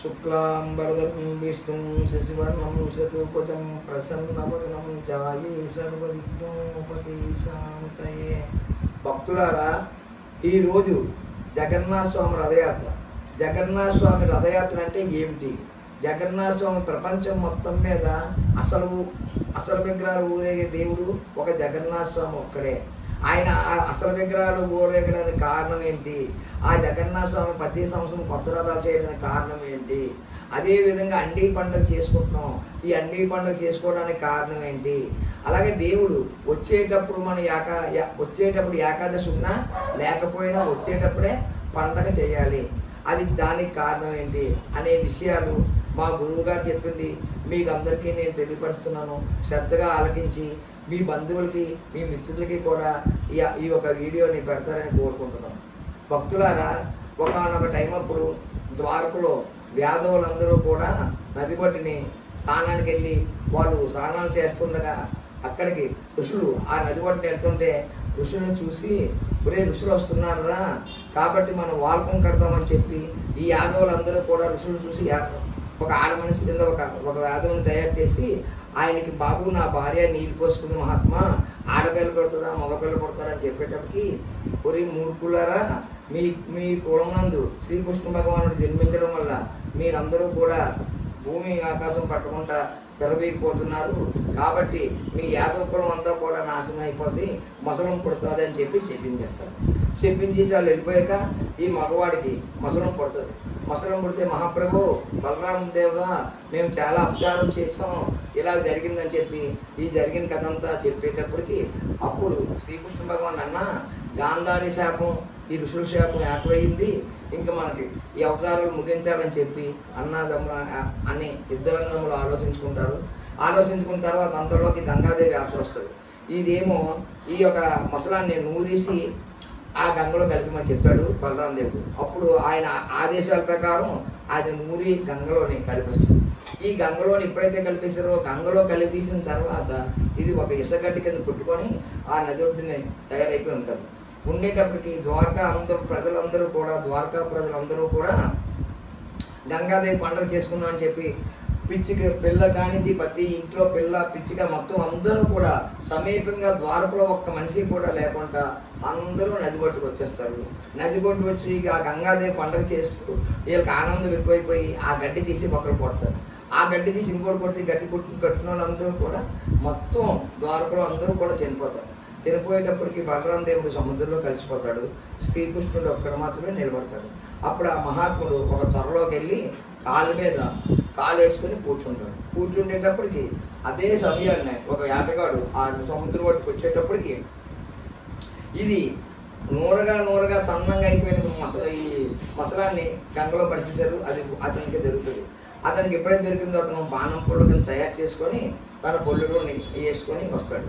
శుక్లాంబరధరం విష్ణుం శశివర్ణం చతుర్భుజం ప్రసన్నవదనం ధ్యాయే సర్వవిఘ్నోపశాంతయే. భక్తులారా, ఈరోజు జగన్నాథ స్వామి రథయాత్ర. జగన్నాథ స్వామి రథయాత్ర అంటే ఏమిటి? జగన్నాథ స్వామి ప్రపంచం మొత్తం మీద అసలు విగ్రహాలు ఊరేగే దేవుడు ఒక జగన్నాథ స్వామి ఒక్కడే. ఆయన అసలు విగ్రహాలు ఊరేగడానికి కారణం ఏంటి? ఆ జగన్నాథ స్వామి ప్రతి సంవత్సరం కొత్త రథాలు చేయడానికి కారణం ఏంటి? అదేవిధంగా అండీ పండుగ చేసుకుంటున్నాం. ఈ అండీ పండుగ చేసుకోవడానికి కారణం ఏంటి? అలాగే దేవుడు వచ్చేటప్పుడు వచ్చేటప్పుడు ఏకాదశి ఉన్నా లేకపోయినా వచ్చేటప్పుడే పండగ చేయాలి. అది దానికి కారణం ఏంటి అనే విషయాలు మా గురువు గారు చెప్పింది మీకు అందరికీ నేను తెలియపరుస్తున్నాను. శ్రద్ధగా ఆలకించి మీ బంధువులకి మీ మిత్రులకి కూడా ఈ ఒక వీడియోని పెడతారని కోరుకుంటున్నాను. భక్తులారా, ఒకనొక టైం అప్పుడు ద్వారకలో యాదవులందరూ కూడా నది పట్టిని స్నానానికి వెళ్ళి వాళ్ళు స్నానాలు చేస్తుండగా అక్కడికి ఋషులు ఆ నది పట్టిని వెళ్తుంటే ఋషులను చూసి ఋషులు వస్తున్నారా కాబట్టి మనం వాల్కం కడతామని చెప్పి ఈ యాదవులందరూ కూడా ఋషులు చూసి ఒక ఆడ మనిషి కింద ఒక యాదవుని తయారు చేసి ఆయనకి, బాబు నా భార్య నీళ్ళు పోసుకుని మహాత్మా ఆడపిల్ల పడుతుందా మగపిల్ల పడుతుందా అని చెప్పేటప్పటికి, ఒరి మూర్ఖులారా, మీ కులం నందు శ్రీకృష్ణ భగవానుడు జన్మించడం వల్ల మీరందరూ కూడా భూమి ఆకాశం పట్టుకుంటా పెరవేగిపోతున్నారు. కాబట్టి మీ యాదవ కులం అంతా కూడా నాశనం అయిపోద్ది, మొసలం పుడుతుంది అని చెప్పించేస్తారు. చెప్పించేసి వాళ్ళు వెళ్ళిపోయాక ఈ మగవాడికి మొసలం పుడుతుంది. మొసలం పుడితే, మహాప్రభు బలరామ దేవుడా మేము చాలా అపచారం చేసాం, ఇలా జరిగిందని చెప్పి ఈ జరిగిన కథ అంతా చెప్పేటప్పటికి అప్పుడు శ్రీకృష్ణ భగవాన్ అన్న, గాంధారి శాపం ఈ ఋషుల శాపం ఏకమైంది, ఇంకా మనకి ఈ అవతారాలు ముగించాలని చెప్పి అన్ని ఇద్దరన్నములు ఆలోచించుకుంటారు. ఆలోచించుకున్న తర్వాత అంతలోకి గంగాదేవి యాత్ర వస్తుంది. ఇదేమో ఈ యొక్క మొసలాన్ని నూరేసి ఆ గంగలో కలిపమని చెప్పాడు బలరామదేవుడు. అప్పుడు ఆయన ఆదేశాల ప్రకారం అది నూరి గంగలోని కలిపేస్తుంది. ఈ గంగలోని ఎప్పుడైతే కలిపేశారో గంగలో కలిపేసిన తర్వాత ఇది ఒక ఇసుగడ్డి కింద పుట్టుకొని ఆ నది ఒడ్డుని తయారైపోయి ఉంటుంది. ఉండేటప్పటికి ద్వారకా ప్రజలందరూ కూడా గంగాదేవి పండుగ చేసుకున్నాం అని చెప్పి పిల్ల కానించి ప్రతి ఇంట్లో పిచ్చిక మొత్తం అందరూ కూడా సమీపంగా ద్వారకలో ఒక్క మనిషి కూడా లేకుండా అందరూ నది కొట్టుకు వచ్చేస్తారు. నది కొట్టు వచ్చి ఆ గంగాదేవి పండుగ చేస్తూ వీళ్ళకి ఆనందం ఎక్కువైపోయి ఆ గడ్డి తీసి ఒకరు కొడతారు. ఆ గడ్డి తీసి ఇంకోటి కొట్టి గడ్డి కట్టిన వాళ్ళందరూ కూడా మొత్తం ద్వారకలో అందరూ కూడా చనిపోతారు. చనిపోయేటప్పటికి బలరామదేవుడు సముద్రంలో కలిసిపోతాడు. శ్రీకృష్ణుడు ఒక్కడ మాత్రమే నిలబడతాడు. అప్పుడు ఆ మహాత్ముడు ఒక త్వరలోకి వెళ్ళి కాలు మీద కాలు వేసుకుని కూర్చుండేటప్పటికి అదే సమయాన్ని ఒక వేటగాడు ఆ సముద్రం ఒడ్డుకు వచ్చేటప్పటికి ఇది నూరగా సన్నంగా అయిపోయిన ఈ మసలాన్ని గంగలో పరిచేశారు. అది అతనికి దొరుకుతుంది. అతనికి ఎప్పుడైతే దొరికిందో అతను బాణం పొళ్ళని తయారు చేసుకొని తన పొల్లులోని వేసుకొని వస్తాడు.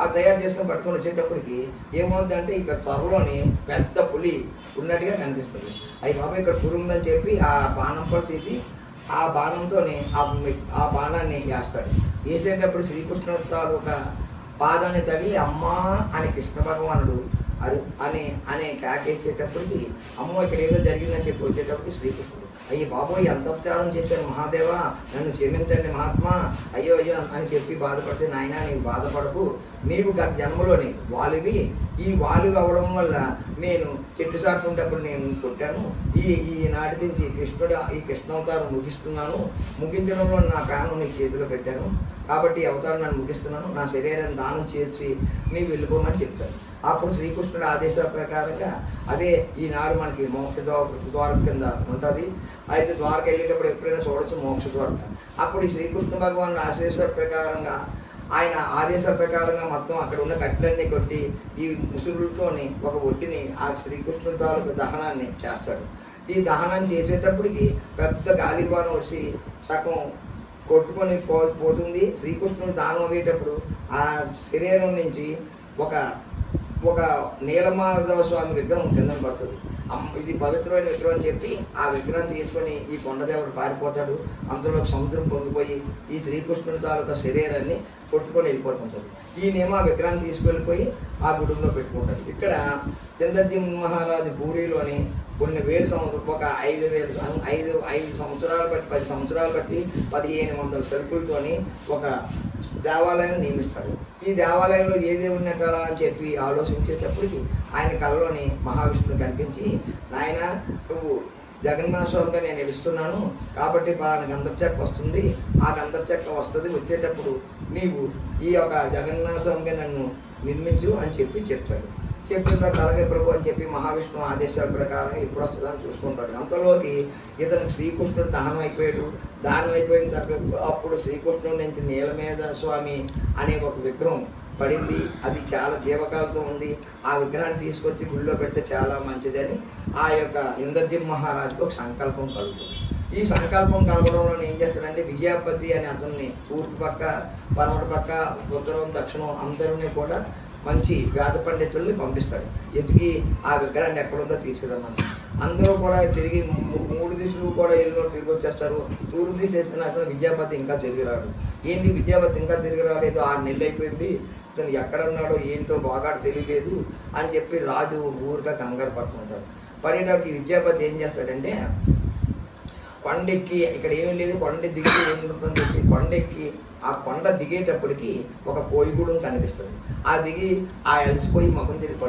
ఆ తయారు చేసుకొని పట్టుకొని వచ్చేటప్పటికి ఏమవుతుందంటే ఇక త్వరలోని పెద్ద పులి ఉన్నట్టుగా కనిపిస్తుంది. అవి బాబా ఇక్కడ పులి ఉందని చెప్పి ఆ బాణం పొల తీసి ఆ బాణంతో ఆ బాణాన్ని వేస్తాడు. వేసేటప్పుడు శ్రీకృష్ణుడు తాలూకా పాదాన్ని తగిలి అమ్మా అని కృష్ణ భగవానుడు అనే కేకేసేటప్పటికి అమ్మో ఇక్కడ ఏదో జరిగిందని చెప్పి వచ్చేటప్పటికి శ్రీకృష్ణుడు, అయ్యి బాబోయ్ ఎంత ఉపచారం చేశాను మహాదేవా, నన్ను క్షమించండి మహాత్మా, అయ్యో అని చెప్పి బాధపడితే, నాయనా నీవు బాధపడకు, నీవు గత జన్మలోని వాలివి, ఈ వాలివి అవ్వడం వల్ల నేను చెట్టు సాటుకుంటప్పుడు నేను కొట్టాను. ఈనాటి నుంచి ఈ కృష్ణావతారం ముగిస్తున్నాను. ముగించడంలో నా ప్రాణం నీ చేతిలో పెట్టాను. కాబట్టి ఈ అవతారం నన్ను ముగిస్తున్నాను. నా శరీరాన్ని దానం చేసి నీవు వెళ్ళిపోమని చెప్తాను. అప్పుడు శ్రీకృష్ణుడు ఆదేశాల ప్రకారంగా అదే ఈనాడు మనకి మోక్ష ద్వారం కింద ఉంటుంది. అయితే ద్వారక వెళ్ళేటప్పుడు ఎప్పుడైనా చూడొచ్చు మోక్ష ద్వారక. అప్పుడు ఈ శ్రీకృష్ణ భగవాన్ ఆయన ఆదేశాల ప్రకారంగా మొత్తం అక్కడ ఉన్న కట్టెలన్నీ కొట్టి ఈ ముసుగులతోని ఒక ఒడ్డుని ఆ శ్రీకృష్ణుడి తాలూకు దహనాన్ని చేస్తాడు. ఈ దహనం చేసేటప్పటికి పెద్ద గాలిబాణం వచ్చి సగం కొట్టుకొని పోతుంది. శ్రీకృష్ణుడు దానం అయ్యేటప్పుడు ఆ శరీరం నుంచి ఒక నీలమాధవ స్వామి విగ్రహం కింద పడుతుంది. ఇది పవిత్రమైన విగ్రహం అని చెప్పి ఆ విగ్రహం తీసుకొని ఈ కొండదేవుడు పారిపోతాడు. అందులో సముద్రం పొంగిపోయి ఈ శ్రీకృష్ణుడి తాలూకా శరీరాన్ని కొట్టుకొని వెళ్ళిపోతుంటాడు. ఈయనేమో ఆ విగ్రహాన్ని తీసుకెళ్ళిపోయి ఆ గుడిలో పెట్టుకుంటాడు. ఇక్కడ ఇంద్రజిత్ మహారాజు పూరిలోని కొన్ని వేలు సంవత్సరం ఒక 5 సంవత్సరాలు బట్టి 10 సంవత్సరాలు బట్టి 1500 సరుకులతోని ఒక దేవాలయం నియమిస్తాడు. ఈ దేవాలయంలో ఏ దేవుడిని అంటారా అని చెప్పి ఆలోచించేటప్పటికి ఆయన కళ్ళలోని మహావిష్ణువు కనిపించి, నాయన నువ్వు జగన్నాథ స్వామిగా నేను నిలుస్తున్నాను కాబట్టి పలానా గంధపు చెక్క వస్తుంది, ఆ గంధపు చెక్క వస్తుంది, వచ్చేటప్పుడు నీవు ఈ యొక్క జగన్నాథ స్వామిగా నన్ను నిర్మించు అని చెప్తాడు. చెప్పిన ప్రకారం అలాగే ప్రభు అని చెప్పి మహావిష్ణువు ఆదేశాల ప్రకారం ఎప్పుడు వస్తుందని చూసుకుంటాడు. అంతలోకి ఇతను శ్రీకృష్ణుడు దహనం అయిపోయాడు. దానం అయిపోయిన తర్వాత అప్పుడు శ్రీకృష్ణుడి నుంచి నీల మీద స్వామి అనే ఒక విగ్రహం పడింది. అది చాలా జీవకాలతో ఉంది. ఆ విగ్రహాన్ని తీసుకొచ్చి గుళ్ళో పెడితే చాలా మంచిదని ఆ యొక్క ఇంద్రజిత్ మహారాజుకు ఒక సంకల్పం కలుగుతుంది. ఈ సంకల్పం కలగడంలో ఏం చేస్తాడంటే విజయపతి అనే అతన్ని తూర్పు పక్క, పడమట పక్క, ఉత్తరం, దక్షిణం అందరినీ కూడా మంచి వేద పండితుల్ని పంపిస్తాడు. ఎతికి ఆ విగ్రహాన్ని ఎక్కడుందో తీసుకురమ్మని. అందరూ కూడా తిరిగి 3 దిశలు కూడా ఎల్లో తిరిగి వచ్చేస్తారు. తూర్పు దిశ వేసిన అసలు విద్యాపతి ఇంకా తిరిగి రాడు. ఏంటి విద్యాపతి ఇంకా తిరిగి రాలేదు, 6 నెలలు అయిపోయింది, ఇతను ఎక్కడ ఉన్నాడో ఏంటో బాగా తెలియలేదు అని చెప్పి రాజు ఊరిగా కంగారు పడుతుంటాడు. పడేటప్పుడు విద్యాపతి ఏం చేస్తాడంటే కొండెక్కి, ఇక్కడ ఏమీ లేదు, కొండ దిగితే ఏముంటుందని చెప్పి కొండెక్కి ఆ కొండ దిగేటప్పటికి ఒక కోయిగూడెం కనిపిస్తుంది. ఆ దిగి ఆ అలసిపోయి ముఖం తిరిగి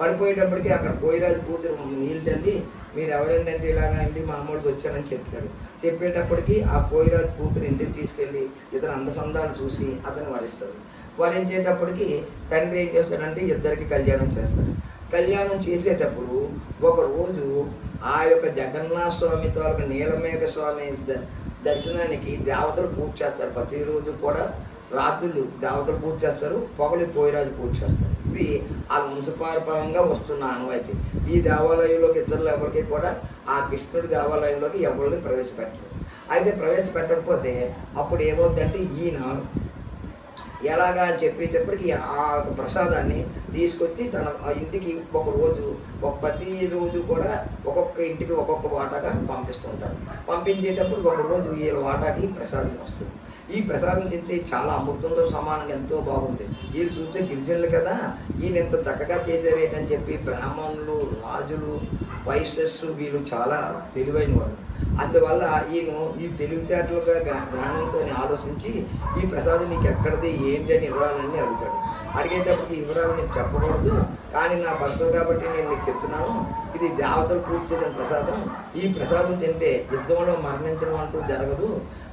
పడిపోయేటప్పటికి అక్కడ కోయిరాజు కూతురు నీళ్ళు చల్లి, మీరు ఎవరేంటంటే ఇలాగా ఇంటి మా అమ్మడికి వచ్చానని చెప్తాడు. చెప్పేటప్పటికి ఆ కోయిరాజు కూతురు ఇంటికి తీసుకెళ్ళి ఇతను అందసందాలు చూసి అతను వరిస్తాడు. వరించేటప్పటికి తండ్రి ఏం చేస్తాడంటే ఇద్దరికి కళ్యాణం చేస్తాడు. కళ్యాణం చేసేటప్పుడు ఒకరోజు ఆ యొక్క జగన్నాథ స్వామి తాలూకు నీలమేఘ స్వామి దర్శనానికి దేవతలు పూజ చేస్తారు. ప్రతిరోజు కూడా రాత్రులు దేవతలు పూజ చేస్తారు, పొగలు కోయిరాజు పూజ చేస్తారు. ఇది ఆ వంశపారపరంగా వస్తున్న ఆనవాయితీ. ఈ దేవాలయంలోకి ఇతరులు ఎవరికి కూడా ఆ కృష్ణుడి దేవాలయంలోకి ఎవరిని ప్రవేశపెట్టరు. అయితే ప్రవేశపెట్టకపోతే అప్పుడు ఏమవుతుందంటే ఈయన ఎలాగా అని చెప్పేటప్పటికి ఆ ప్రసాదాన్ని తీసుకొచ్చి తన ఇంటికి ప్రతిరోజు కూడా ఒక్కొక్క ఇంటికి ఒక్కొక్క వాటాగా పంపిస్తుంటారు. పంపించేటప్పుడు ఒకరోజు వీళ్ళ వాటాకి ప్రసాదం వస్తుంది. ఈ ప్రసాదం తింటే చాలా అమృతంతో సమానంగా ఎంతో బాగుంది. వీళ్ళు చూస్తే గిరిజనులు కదా, ఈయన ఎంత చక్కగా చేశారేటని చెప్పి బ్రాహ్మణులు, రాజులు, వైశ్యస్సు వీళ్ళు చాలా తెలివైన వాళ్ళు. అందువల్ల ఈయన ఈ తెలివితేటలుగా జ్ఞానంతో ఆలోచించి ఈ ప్రసాదం నీకు ఎక్కడిది ఏంటి అని వివరాలన్నీ అడుగుతాడు. అడిగేటప్పటికి ఈ వివరాలు నీకు చెప్పకూడదు, కానీ నా భర్త కాబట్టి నేను నీకు చెప్తున్నాను, ఇది దేవతలు పూజ చేసిన ప్రసాదం. ఈ ప్రసాదం తింటే యుద్ధంలో మరణించడం అంటూ జరగదు,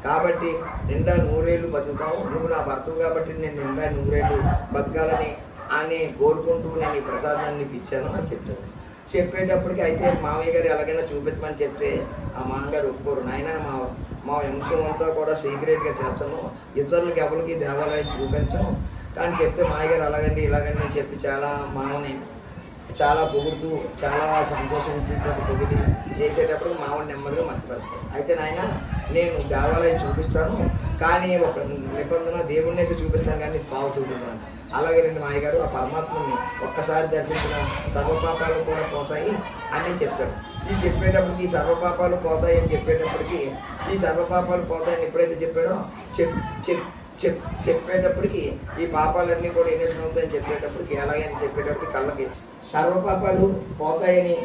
కాబట్టి నిండా 100 ఏళ్ళు బతుకుతావు. నువ్వు నా భర్తవు కాబట్టి నేను నిండా 100 ఏళ్ళు బతకాలని అని కోరుకుంటూ నేను ఈ ప్రసాదాన్ని నీకు ఇచ్చాను అని చెప్తాను. చెప్పేటప్పటికి అయితే మామయ్య గారు ఎలాగైనా చూపించమని చెప్తే ఆ మామగారు ఒప్పుకోరు. నాయన మా వంశం అంతా కూడా సీక్రెట్గా చేస్తాను, ఇతరులకి ఎవరికి దేవాలయం చూపించను కానీ చెప్తే మామయ్య గారు అలాగండి ఇలాగండి అని చెప్పి చాలా మామని చాలా పొగుడుతూ చాలా సంతోషించి పొగిడి చేసేటప్పుడు మామూలు నెమ్మదిగా మర్చిపరుస్తాను. అయితే నాయన నేను దేవాలయం చూపిస్తాను, కానీ ఒక నిబంధన దేవుణ్ణి అయితే చూపిస్తాను కానీ పావు చూపిస్తాను. అలాగే రండి మాయ గారు, ఆ పరమాత్మని ఒక్కసారి దర్శించిన సర్వపాపాలు కూడా పోతాయి అని చెప్తాడు. ఈ చెప్పేటప్పటికి ఈ సర్వపాపాలు పోతాయి అని చెప్పేటప్పటికి ఈ సర్వపాపాలు పోతాయని ఎప్పుడైతే చెప్పాడో చెప్పేటప్పటికి ఈ పాపాలన్నీ కూడా ఎన్ని అవుతాయని చెప్పేటప్పటికి ఎలాగని చెప్పేటప్పటికి కళ్ళకి సర్వపాపాలు పోతాయని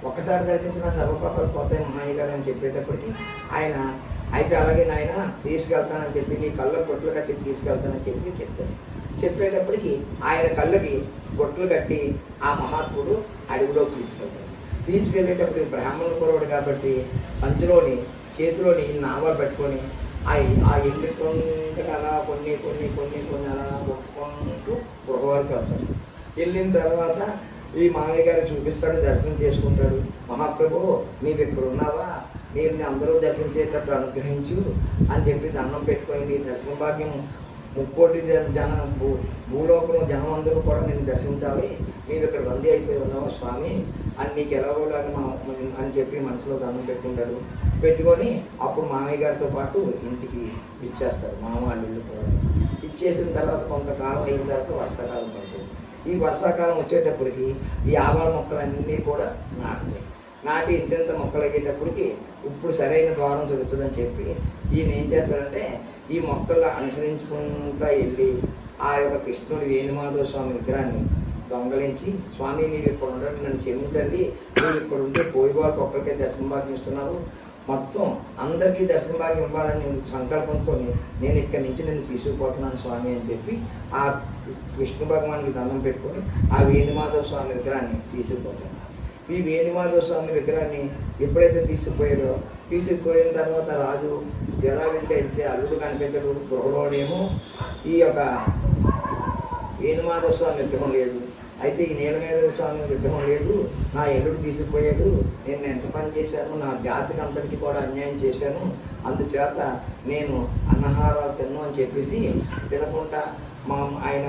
ఒక్కసారి దర్శించిన సర్వపాపాలు పోతాయని మాయ గారు అని చెప్పేటప్పటికి ఆయన అయితే అలాగే నాయన తీసుకెళ్తానని చెప్పి నీ కళ్ళ గొట్లు కట్టి తీసుకెళ్తానని చెప్పాడు. చెప్పేటప్పటికి ఆయన కళ్ళకి గొట్లు కట్టి ఆ మహాత్ముడు అడవిలోకి తీసుకెళ్ళేటప్పుడు బ్రాహ్మణుడు కురవాడు కాబట్టి చేతిలోని నామాలు పెట్టుకొని ఆ ఇల్లు అలా కొన్ని అలా ఒప్పుకుంటూ గృహవారికి వెళ్తాడు. వెళ్ళిన తర్వాత ఈ మామయ్య గారు చూపిస్తాడు, దర్శనం చేసుకుంటాడు. మహాప్రభు నీవు ఇక్కడ ఉన్నావా, నేను అందరూ దర్శించేటట్టు అనుగ్రహించు అని చెప్పి దండం పెట్టుకొని నీ దర్శన భాగ్యం 3 కోటి భూలోకంలో జనం అందరూ కూడా నేను దర్శించాలి, నీవు ఇక్కడ బందీ అయిపోయి ఉన్నావా స్వామి అని నీకు ఎలాగోలాగా అని చెప్పి మనసులో దండం పెట్టుకుంటాడు. పెట్టుకొని అప్పుడు మామయ్య గారితో పాటు ఇంటికి ఇచ్చేస్తారు. మామ వాళ్ళ ఇల్లు కూడా ఇచ్చేసిన తర్వాత కొంతకాలం అయిన తర్వాత వర్షాకాలం పడుతుంది. ఈ వర్షాకాలం వచ్చేటప్పటికి ఈ ఆవాల మొక్కలన్నీ కూడా నాటి ఇంత మొక్కలు అయ్యేటప్పటికి ఇప్పుడు సరైన ద్వారం జరుగుతుందని చెప్పి ఈయన ఏం చేస్తాడంటే ఈ మొక్కలు అనుసరించుకుంటూ వెళ్ళి ఆ యొక్క కృష్ణుడి వేణుమాధవ స్వామి విగ్రహాన్ని దొంగలించి, స్వామి నీవు ఇక్కడ ఉండడం నన్ను క్షమించండి, నువ్వు ఇక్కడ ఉంటే పోయి వాళ్ళకి ఒక్కరికే దర్శన భాగ్యం ఇస్తున్నావు, మొత్తం అందరికీ దర్శన భాగ్యం ఇవ్వాలని నేను సంకల్పంతో నేను ఇక్కడి నుంచి నేను తీసుకుపోతున్నాను స్వామి అని చెప్పి ఆ విష్ణు భగవానికి దండం పెట్టుకొని ఆ వేణుమాధవ స్వామి విగ్రహాన్ని తీసుకుపోతాను. ఈ వేణుమాధవ స్వామి విగ్రహాన్ని ఎప్పుడైతే తీసుకుపోయిన తర్వాత రాజు యథావిధిగా వెళ్తే అల్లుడు కనిపించడు, గృహలోనేమో ఈ యొక్క వేణుమాధవ స్వామి విగ్రహం లేదు. అయితే ఈ నీలమేధవ స్వామి విగ్రహం లేదు, నా ఎల్లుడు తీసుకుపోయాడు, నేను ఎంత పని చేశాను, నా జాతికి అంతటికి కూడా అన్యాయం చేశాను, అందుచేత నేను అన్నహారాలు తిన్ను అని చెప్పేసి తినకుండా ఆయన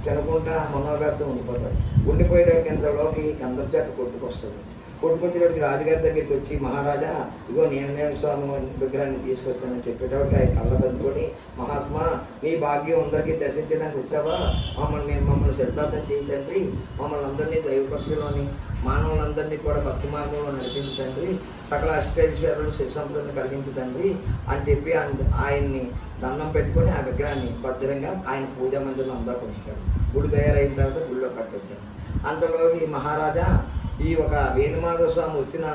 తినకుండా మనోగారితో ఉండిపోతాడు. ఉండిపోయేటప్పుడు ఇంతలోకి గంధం చెక్క కొట్టుకొస్తుంది. కొట్టుకొచ్చేటప్పటికి రాజుగారి దగ్గరికి వచ్చి, మహారాజా ఇగో నీలమేధ స్వామి విగ్రహాన్ని తీసుకొచ్చానని చెప్పేటప్పటికి ఆయన కళ్ళ బందుకొని, మహాత్మా నీ భాగ్యం అందరికీ దర్శించడానికి వచ్చావా, మమ్మల్ని శ్రద్ధార్థం చేయించండి, మమ్మల్ని అందరినీ దైవభక్తిలోని మానవులందరినీ కూడా భక్తి మార్గంలో నడిపించండి, సకల అష్టైశ్వర్యాలు శివ సంపదను కలిగించదండి అని చెప్పి ఆయన్ని దండం పెట్టుకొని ఆ విగ్రహాన్ని భద్రంగా ఆయన పూజా మందిరంలో అందరూ ఉంచాడు. గుడి తయారైన తర్వాత గుడిలో కట్టొచ్చాడు. అంతలోకి మహారాజా ఈ ఒక వేణుమాధవ స్వామి వచ్చిన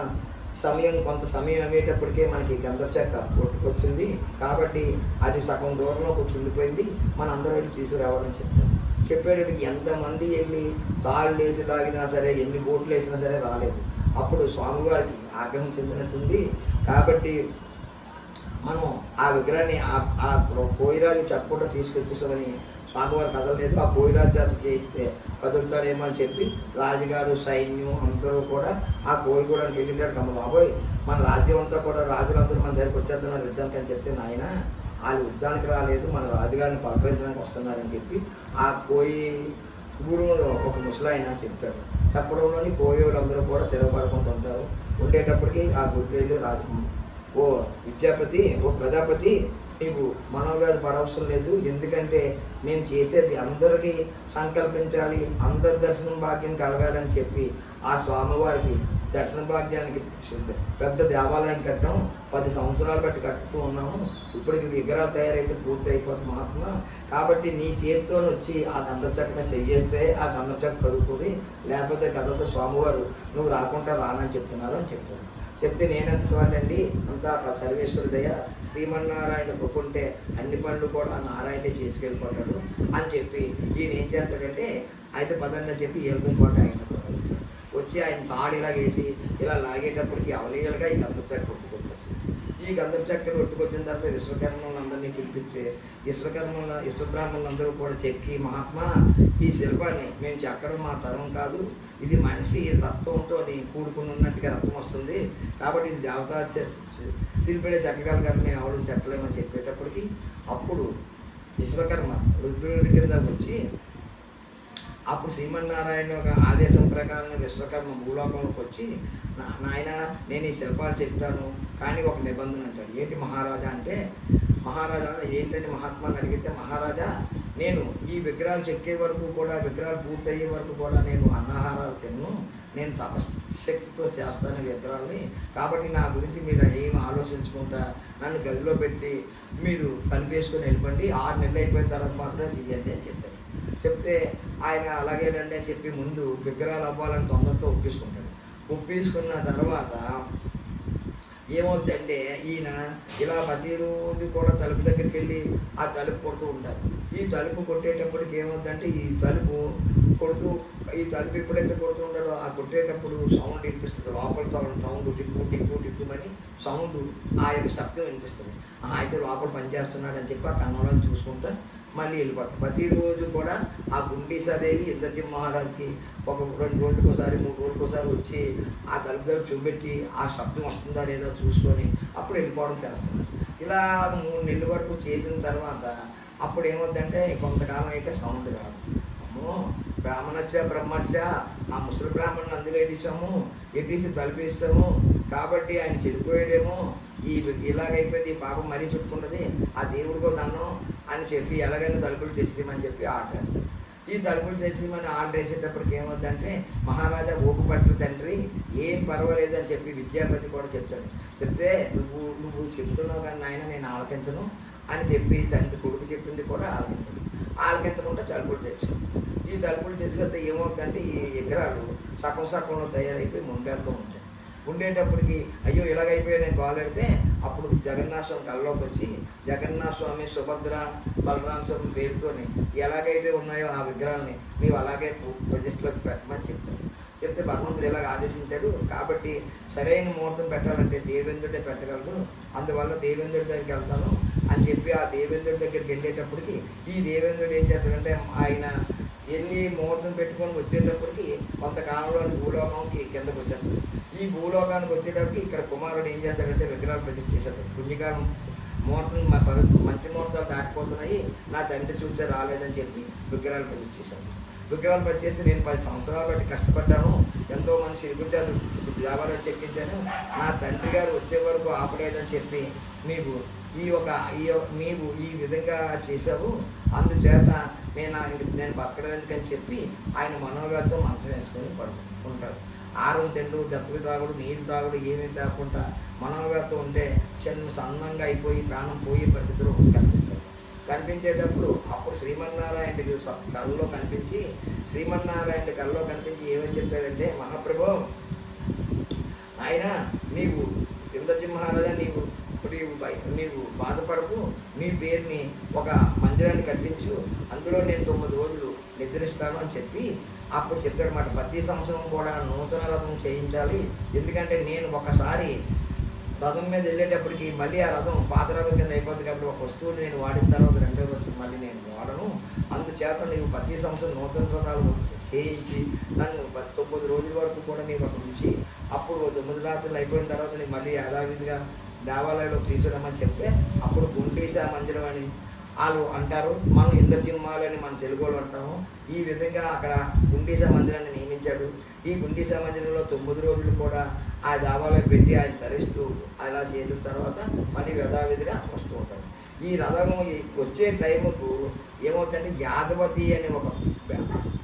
కొంత సమయం అయ్యేటప్పటికే మనకి గంధం చెక్క కొట్టుకొచ్చింది కాబట్టి అది సగం దూరంలో ఉండిపోయింది, మన అందరూ వెళ్ళి తీసుకురావాలని చెప్తాను. చెప్పేటప్పటికి ఎంతమంది వెళ్ళి తాళ్ళు వేసి తాగినా సరే, ఎన్ని బోట్లు వేసినా సరే రాలేదు. అప్పుడు స్వామివారికి ఆగ్రహం చెందినట్టుంది. కాబట్టి మనం ఆ విగ్రహాన్ని ఆ కోయిరాజు చెప్పకుండా తీసుకొచ్చేసామని స్వామివారు కదలలేదు. ఆ కోయిరాజు చేత చేయిస్తే కదులుతాడేమో అని చెప్పి రాజుగారు, సైన్యం అందరూ కూడా ఆ కోయిగూడానికి వెళ్ళినాడు. కమ్మ బాబోయ్, మన రాజ్యం అంతా కూడా రాజులందరూ మన దగ్గరికి వచ్చేస్తున్నారు యుద్ధానికి అని చెప్తే, నాయన వాళ్ళు యుద్ధానికి రాలేదు, మన రాజుగారిని పలకరించడానికి వస్తున్నారని చెప్పి ఆ కోయి గూడెంలో ఒక ముసలాయన చెప్తాడు. చెప్పడంలోని కోయోళ్ళందరూ కూడా తిరగబడుకుంటుంటారు. ఉండేటప్పటికి ఆ గుర్తెళ్ళు రాజు, ఓ విద్యాపతి, ఓ ప్రజాపతి, నీవు మనోవ్యాధి పడవసరం లేదు, ఎందుకంటే మేము చేసేది అందరికీ సంకల్పించాలి, అందరి దర్శనం భాగ్యం కలగాలని చెప్పి ఆ స్వామివారికి దర్శన భాగ్యానికి పెద్ద దేవాలయం కట్టాం, 10 సంవత్సరాలు బట్టి కట్టుతూ ఉన్నాము, ఇప్పటికి విగ్రహాలు తయారైతే పూర్తి అయిపోతుంది మహాత్మా, కాబట్టి నీ చేతితో వచ్చి ఆ గంధం చెక్కన చెయ్యేస్తే ఆ గంధం చెక్క కదుగుతుంది, లేకపోతే కదలతో స్వామివారు నువ్వు రాకుండా రానని చెప్తున్నారు అని చెప్తాడు. చెప్తే నేనంటుకోవాలండి, అంతా సర్వేశ్వరి దయ, శ్రీమన్నారాయణ కృపుంటే అన్ని పనులు కూడా నారాయణే చేసుకెళ్ళిపోతాడు అని చెప్పి ఈయన ఏం చేస్తాడంటే, అయితే పదండి అని చెప్పి ఏలుకొని ఆయన వచ్చి ఆయన తాడు ఇలా వేసి ఇలా లాగేటప్పటికి అవలీలుగా ఈ గంధం చెక్క కొట్టుకొచ్చేస్తుంది. ఈ గంధం చెక్కను కొట్టుకొచ్చిన తర్వాత విశ్వకర్మలందరినీ పిలిపిస్తే విశ్వబ్రాహ్మణులందరూ కూడా చెక్కి, మహాత్మా ఈ శిల్పాన్ని మేము చెక్కడం మా తరం కాదు, ఇది మనిషి రక్తంతో కూడుకుని ఉన్నట్టుగా రక్తం వస్తుంది, కాబట్టి ఇది దేవతా శిల్పిడే చెక్కగలగారు, మేము ఎవరు చెక్కలేమని చెప్పేటప్పటికి అప్పుడు విశ్వకర్మ రుద్రుడి కింద వచ్చి, అప్పుడు శ్రీమన్నారాయణ ఒక ఆదేశం ప్రకారంగా విశ్వకర్మ భూలోకంలోకి వచ్చి, నాయన నేను ఈ శిల్పాలు చెప్తాను కానీ ఒక నిబంధన అంటాడు. ఏంటి మహారాజా అంటే, మహారాజా ఏంటంటే మహాత్మాని అడిగితే, మహారాజా నేను ఈ విగ్రహాలు చెక్కే వరకు కూడా, విగ్రహాలు పూర్తయ్యే వరకు కూడా నేను అన్నాహారాలు తిన్ను, నేను తపశక్తితో చేస్తాను విగ్రహాలని, కాబట్టి నా గురించి మీరు ఏం ఆలోచించుకుంటా నన్ను గదిలో పెట్టి మీరు కలిపేసుకొని వెళ్ళిపోండి, 6 నెలలు అయిపోయిన తర్వాత మాత్రమే తీయండి అని చెప్పాడు. చెప్తే ఆయన అలాగేనండి అని చెప్పి ముందు విగ్రహాలు అవ్వాలని తొందరతో ఒప్పించుకున్న తర్వాత ఏమవుతుందంటే, ఈయన ఇలా ప్రతిరోజు కూడా తలుపు దగ్గరికి వెళ్ళి ఆ తలుపు కొడుతూ ఉంటారు. ఈ తలుపు కొట్టేటప్పటికి ఏమవుతుందంటే, ఈ తలుపు ఎప్పుడైతే కొడుతూ ఉంటాడో ఆ కొట్టేటప్పుడు సౌండ్ వినిపిస్తుంది, లోపల సౌండ్ టిక్కుమని సౌండ్ ఆ యొక్క శబ్దం వినిపిస్తుంది. అయితే లోపల పనిచేస్తున్నాడు అని చెప్పి ఆ కన్నంలో చూసుకుంటా మళ్ళీ వెళ్ళిపోతాం. ప్రతిరోజు కూడా ఆ గుండీసాదేవి ఇంద్రజిత్ మహారాజుకి ఒక 2 రోజులకోసారి 3 రోజులకోసారి వచ్చి ఆ తలుపు దగ్గర చూపెట్టి ఆ శబ్దం వస్తుందా లేదా చూసుకొని అప్పుడు వెళ్ళిపోవడం చేస్తున్నారు. ఇలా 3 నెలల వరకు చేసిన తర్వాత అప్పుడు ఏమవుతుందంటే, కొంతకాలం అయితే సౌండ్ రాదు. అమ్మో బ్రాహ్మణచ్చ బ్రహ్మచ్చ, ఆ ముసలి బ్రాహ్మణుని అందులో ఎట్టేసి తలుపేసాము, కాబట్టి ఆయన చెడిపోయాడేమో, ఇలాగైపోయింది ఈ పాపం మరీ చుట్టుకుంటుంది, ఆ దేవుడికో దన్నం అని చెప్పి ఎలాగైనా తలుపులు తెచ్చేయమని చెప్పి ఆర్డర్ వేస్తారు. ఈ తలుపులు తెచ్చేయమని ఆర్డర్ వేసేటప్పటికి ఏమవుతుందంటే, మహారాజా ఓపు పట్టు తండ్రి, ఏం పర్వాలేదు అని చెప్పి విద్యాపతి కూడా చెప్తాడు. చెప్తే నువ్వు చెప్తున్నావు కానీ నాయన నేను ఆలకించను అని చెప్పి తండ్రి కొడుకు చెప్పింది కూడా ఆలకించడు. ఆలకెత్తకుండా తలుపులు తెరిచేది. ఈ తలుపులు తెరిచేస్తే ఏమవుతుందంటే ఈ విగ్రహాలు సగం సగంలో తయారైపోయి ముందేస్తూ ఉంటాయి. ఉండేటప్పటికి అయ్యో ఇలాగైపోయాయి నేను గోలెడితే అప్పుడు జగన్నాథ స్వామి కళ్ళలోకి వచ్చి జగన్నాథ స్వామి సుభద్ర బలరామ స్వామి పేరుతోని ఎలాగైతే ఉన్నాయో ఆ విగ్రహాలని నీవు అలాగే ప్రతిష్టలోకి పెట్టమని చెప్తాడు. చెప్తే భగవంతుడు ఇలాగ ఆదేశించాడు. కాబట్టి సరైన ముహూర్తం పెట్టాలంటే దేవేంద్రుడే పెట్టగలడు, అందువల్ల దేవేంద్రుడి దగ్గరికి వెళ్తాను అని చెప్పి ఆ దేవేంద్రుడి దగ్గరికి వెళ్ళేటప్పటికి ఈ దేవేంద్రుడు ఏం చేస్తాడంటే ఆయన ఎన్ని ముహూర్తం పెట్టుకొని వచ్చేటప్పటికి కొంతకాలంలో భూలోకంకి కిందకు వచ్చేస్తాడు. ఈ భూలోకానికి వచ్చేటప్పటికి ఇక్కడ కుమారుడు ఏం చేస్తాడంటే విగ్రహాలు ప్రతిష్ఠ చేశాడు. పుణ్యకాలం ముహూర్తం మంచి ముహూర్తాలు దాటిపోతున్నాయి, నా తండ్రి చూస్తే రాలేదని చెప్పి విగ్రహాలు ప్రతిష్ఠ చేశాడు. విగ్రహాలు పనిచేసి నేను 10 సంవత్సరాలు బట్టి కష్టపడ్డాను, ఎంతో మంది శిల్పించారు, దేవాలయం చెక్కించాను, నా తండ్రి గారు వచ్చే వరకు ఆపలేదని చెప్పి నీవు నీవు ఈ విధంగా చేశావు, అందుచేత నేను బతకడానికని చెప్పి ఆయన మనోవ్యాధితో మంచం వేసుకొని పడుకుంటాడు. ఆరం తిండు, దెబ్బకి తాగుడు, నీరు తాగుడు ఏమీ తాగకుండా మనోవ్యాధితో ఉంటే సన్నంగా అయిపోయి ప్రాణం పోయే పరిస్థితులు కనిపిస్తాయి. కనిపించేటప్పుడు అప్పుడు శ్రీమన్నారాయణుడికి కళ్ళలో కనిపించి ఏమని చెప్పాడంటే, మహాప్రభు ఆయన నీవు ఇంద్రజీ మహారాజా నీవు బాధపడకు, నీ పేరుని ఒక మందిరాన్ని కట్టించు, అందులో నేను 9 రోజులు నిద్రిస్తాను అని చెప్పి అప్పుడు చెప్పాడు మాట. ప్రతి సంవత్సరం కూడా నూతన రథం చేయించాలి, ఎందుకంటే నేను ఒకసారి రథం మీద వెళ్ళేటప్పటికి మళ్ళీ ఆ రథం పాత రథం కింద అయిపోతుంది కాబట్టి ఒక వస్తువుని నేను వాడిన తర్వాత 2వ వస్తువు మళ్ళీ నేను వాడను, అందుచేత నీవు ప్రతి సంవత్సరం నూతన రథాలు చేయించి నన్ను 9 రోజుల వరకు కూడా నీవు అక్కడ ఉంచి అప్పుడు 9 రాత్రులు అయిపోయిన తర్వాత నీకు మళ్ళీ యథావిధిగా దేవాలయంలో తీసుకురమ్మని చెప్తే అప్పుడు గుండీసా మందిరం అని వాళ్ళు అంటారు, మనం ఇంద్రసింహాలని మన తెలుగు వాళ్ళు అంటాము. ఈ విధంగా అక్కడ గుండీసా మందిరాన్ని నియమించాడు. ఈ గుండీసా మందిరంలో 9 రోజులు కూడా ఆ దేవాలయం పెట్టి ఆయన తరిస్తూ అలా చేసిన తర్వాత మళ్ళీ యథావిధిగా వస్తూ ఉంటాడు. ఈ రథము వచ్చే టైముకు ఏమవుతుందంటే యాదవతి అనే ఒక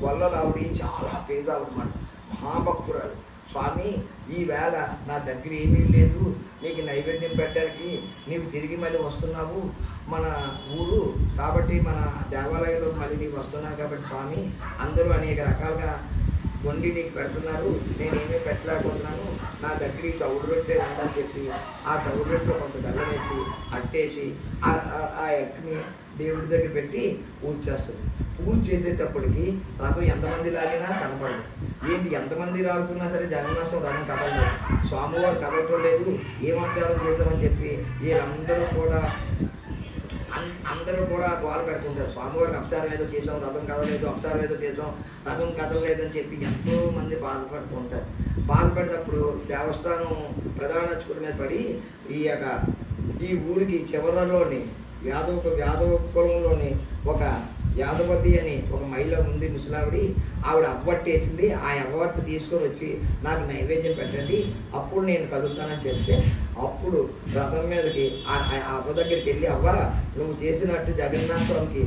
వల్లలావిడి చాలా పేద ఆవిడమాట, మహాభక్తురాలు. స్వామి ఈవేళ నా దగ్గర ఏమీ లేదు, నీకు నైవేద్యం పెట్టడానికి నీవు తిరిగి మళ్ళీ వస్తున్నావు మన ఊరు కాబట్టి మన దేవాలయంలో మళ్ళీ నీకు వస్తున్నావు కాబట్టి స్వామి అందరూ అనేక రకాలుగా వండి నీకు పెడుతున్నారు, నేనేమీ పెట్టలేకపోతున్నాను, నా దగ్గర ఈ చౌడు రొట్టె ఉందని చెప్పి ఆ చౌడు రొట్టెలో కొంత బెల్లం వేసి అట్టేసి ఆ ఎట్టుని దేవుడి దగ్గర పెట్టి పూజ చేస్తుంది. పూజ చేసేటప్పటికి రథం ఎంతమంది లాగినా కనపడదు. ఏంటి ఎంతమంది లాగుతున్నా సరే జగన్నాథం రథం కదలలేదు, స్వామివారు కదలటం లేదు, ఏం అపచారం చేశామని చెప్పి వీళ్ళందరూ కూడా గోల పెడుతుంటారు. స్వామివారికి అపచారం ఏదో చేసాం, రథం కదలలేదు, అపచారం ఏదో చేసాం, రథం కదలలేదని చెప్పి ఎంతో మంది బాధపడుతూ ఉంటారు. బాధపడినప్పుడు దేవస్థానం ప్రధాన అర్చకుడి మీద పడి ఈ ఊరికి చివరలోని యాదవ కులంలోని ఒక యాదవతి అని ఒక మహిళ ఉంది, ముసలావిడి, ఆవిడ అవ్వట్టేసింది. ఆ అవ్వట్టు తీసుకొని వచ్చి నాకు నైవేద్యం పెట్టండి, అప్పుడు నేను కదులుతానని చెప్తే అప్పుడు రథం మీదకి ఆ అవ్వ దగ్గరికి వెళ్ళి, అవ్వ నువ్వు చేసినట్టు జగన్నాథ స్వామికి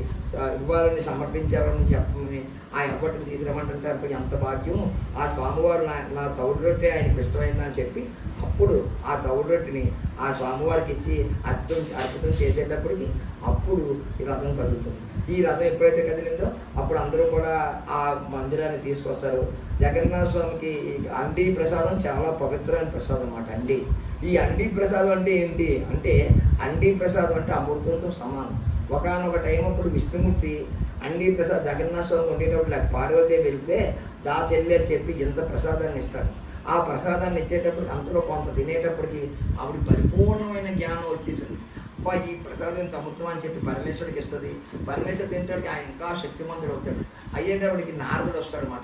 ఇవ్వాలని సమర్పించావని చెప్పమని ఆ అవ్వట్టుని తీసుకురమ్మంటుంటారు. ఎంత భాగ్యం, ఆ స్వామివారు నా తౌడు రొట్టె ఆయనకు ఇష్టమైందని చెప్పి అప్పుడు ఆ తౌడు రొట్టెని ఆ స్వామివారికి ఇచ్చి అర్పితం చేసేటప్పటికి అప్పుడు ఈ రథం కదులుతుంది. ఈ రథం ఎప్పుడైతే కదిలిందో అప్పుడు అందరూ కూడా ఆ మందిరాన్ని తీసుకొస్తారు. జగన్నాథ స్వామికి అండీ ప్రసాదం చాలా పవిత్రమైన ప్రసాదం అన్నమాట. ఈ అండీ ప్రసాదం అంటే ఏంటి అంటే, అండీ ప్రసాదం అంటే అమృతంతో సమానం. ఒకనొక టైం అప్పుడు విష్ణుమూర్తి అండీ ప్రసాద్ జగన్నాథ స్వామి ఉండేటప్పుడు పార్వతి వెళ్తే దా చెల్లి అని చెప్పి ఎంత ప్రసాదాన్ని ఇస్తాడు. ఆ ప్రసాదాన్ని ఇచ్చేటప్పుడు అంతలో కొంత తినేటప్పటికి ఆవిడ పరిపూర్ణమైన జ్ఞానం వచ్చేసింది. ఈ ప్రసాదం ఇంత అమృతం అని చెప్పి పరమేశ్వరుడికి ఇస్తుంది. పరమేశ్వరుడు తింటాడికి ఆయన ఇంకా శక్తిమంతుడు అవుతాడు. అయ్యేటప్పటికి నారదుడు వస్తాడు అన్నమాట.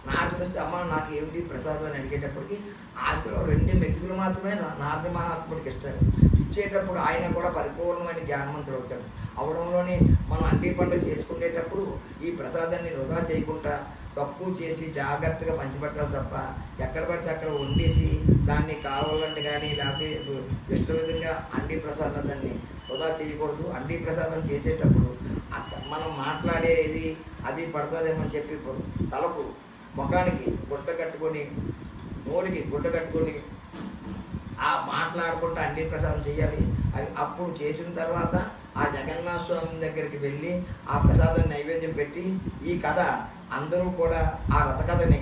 నారదుడు వస్తే అమ్మ నాకు ఏమిటి ప్రసాదం అని అడిగేటప్పటికి అందులో 2 మెతుకులు మాత్రమే నారద మహాత్ముడికి ఇస్తారు. ఇచ్చేటప్పుడు ఆయన కూడా పరిపూర్ణమైన జ్ఞానవంతుడు అవుతాడు. అవడంలోనే మనం అండీ పండుగ చేసుకునేటప్పుడు ఈ ప్రసాదాన్ని వృధా చేయకుండా తక్కువ చేసి జాగ్రత్తగా పంచిపెట్టాలి తప్ప ఎక్కడ పడితే అక్కడ వండేసి దాన్ని కావాలంటే కానీ లేకపోతే ఇష్ట విధంగా అండీ ప్రసాదం దాన్ని వృధా చేయకూడదు. అండీ ప్రసాదం చేసేటప్పుడు మనం మాట్లాడేది అది పడుతుందేమని చెప్పి తలకు ముఖానికి గుడ్డ కట్టుకొని నోరికి గుడ్డ కట్టుకొని ఆ మాట్లాడుకుంటూ అండీ ప్రసాదం చేయాలి. అది అప్పుడు చేసిన తర్వాత ఆ జగన్నాథ స్వామి దగ్గరికి వెళ్ళి ఆ ప్రసాదం నైవేద్యం పెట్టి ఈ కథ అందరూ కూడా ఆ రథకథని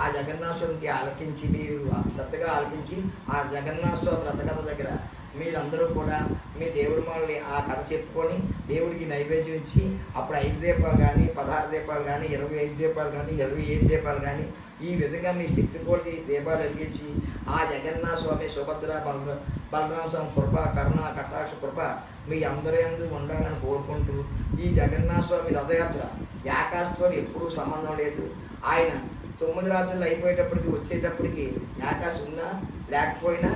ఆ జగన్నాథ స్వామికి ఆలకించి మీరు శ్రద్ధగా ఆలకించి ఆ జగన్నాథ స్వామి రథకథ దగ్గర మీరందరూ కూడా మీ దేవుడి మనల్ని ఆ కథ చెప్పుకొని దేవుడికి నైవేద్యం ఇచ్చి అప్పుడు 5 దీపాలు కానీ 16 దీపాలు కానీ 25 దీపాలు కానీ 27 దీపాలు కానీ ఈ విధంగా మీ శక్తి కొలది దీపాలు వెలిగించి ఆ జగన్నాథ స్వామి సుభద్ర బలరామ స్వామి కృప కరుణ కటాక్ష కృప మీ అందరి యందు ఉండాలని కోరుకుంటూ ఈ జగన్నాథ స్వామి రథయాత్ర ఆకాశంతో ఎప్పుడూ సంబంధం లేదు. ఆయన 9 రాత్రులు అయిపోయేటప్పటికి వచ్చేటప్పటికి ఆకాశం ఉన్నా లేకపోయినా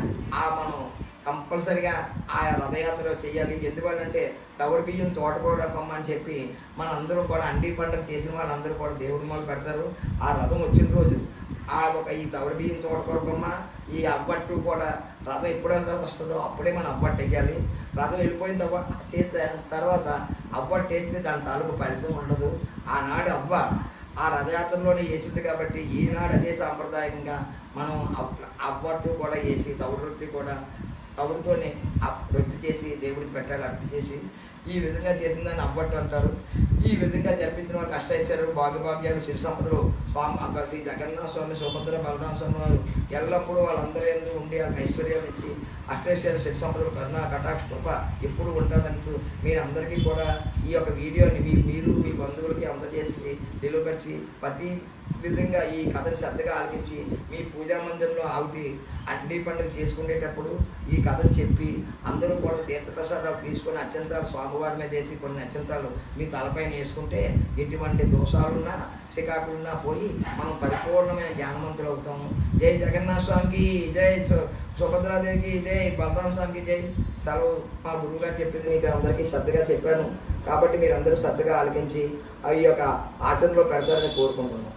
మనం కంపల్సరిగా ఆ రథయాత్ర చేయాలి. ఎందువల్లంటే తవుడు బియ్యం తోటకూడకమ్మ అని చెప్పి మనందరం కూడా అండి పండుగ చేసిన వాళ్ళందరూ కూడా దేవుడి మొదలు పెడతారు. ఆ రథం వచ్చిన రోజు ఈ తవుడు బియ్యం తోటకూడకమ్మ ఈ అబ్బట్టు కూడా రథం ఎప్పుడైతే వస్తుందో అప్పుడే మనం అబ్బట్టు వేయాలి. రథం వెళ్ళిపోయిన తర్వాత అబ్బట్టు వేస్తే దాని తాలూకు ఫలితం ఉండదు. ఆనాడు అవ్వ ఆ రథయాత్రలోనే వేసింది కాబట్టి ఈనాడు అదే సాంప్రదాయంగా మనం అబ్బట్టు కూడా వేసి తవుడు రొట్టి కూడా తవుడుతోనే రొట్టి చేసి దేవుడికి పెట్టాలి. అట్టు చేసి ఈ విధంగా చేసిందని అబ్బట్టు అంటారు. ఈ విధంగా జరిపించిన వారికి అష్టైశ్వర్యాలు భాగ్యభాగ్యాలు సిరి సంపదలు స్వామి శ్రీ జగన్నాథ స్వామి సుభద్ర బలరామ స్వామి వారు ఎల్లప్పుడూ వాళ్ళందరూ ఎందుకు ఉండి వాళ్ళకి ఐశ్వర్యాలు ఇచ్చి అష్టైశ్వర్య సిరి సంపదలు కరుణ కటాక్ష కృప ఎప్పుడు ఉంటుందంటూ మీరందరికీ కూడా ఈ యొక్క వీడియోని మీరు మీ బంధువులకి అందజేసి తెలియపరిచి ప్రతి విధంగా ఈ కథను శ్రద్ధగా ఆలకించి మీ పూజా మందిరంలో ఆవిటి అండి పండుగ చేసుకునేటప్పుడు ఈ కథను చెప్పి అందరూ కూడా తీర్థప్రసాదాలు తీసుకొని అత్యంతాలు స్వామివారి మీద వేసి కొన్ని అత్యంతాలు మీ తలపైన వేసుకుంటే ఎటువంటి దోషాలున్నా చికాకులున్నా పోయి మనం పరిపూర్ణమైన జ్ఞానవంతులు అవుతాము. జై జగన్నాథ స్వామికి జై, సుభద్రాదేవికి జై, బలరామ స్వామికి జై. సెలవు మా గురువుగారు చెప్పింది మీకు అందరికీ శ్రద్ధగా చెప్పాను కాబట్టి మీరు అందరూ శ్రద్ధగా ఆలకించి ఈ యొక్క ఆచరణలో పెడతారని కోరుకుంటున్నాను.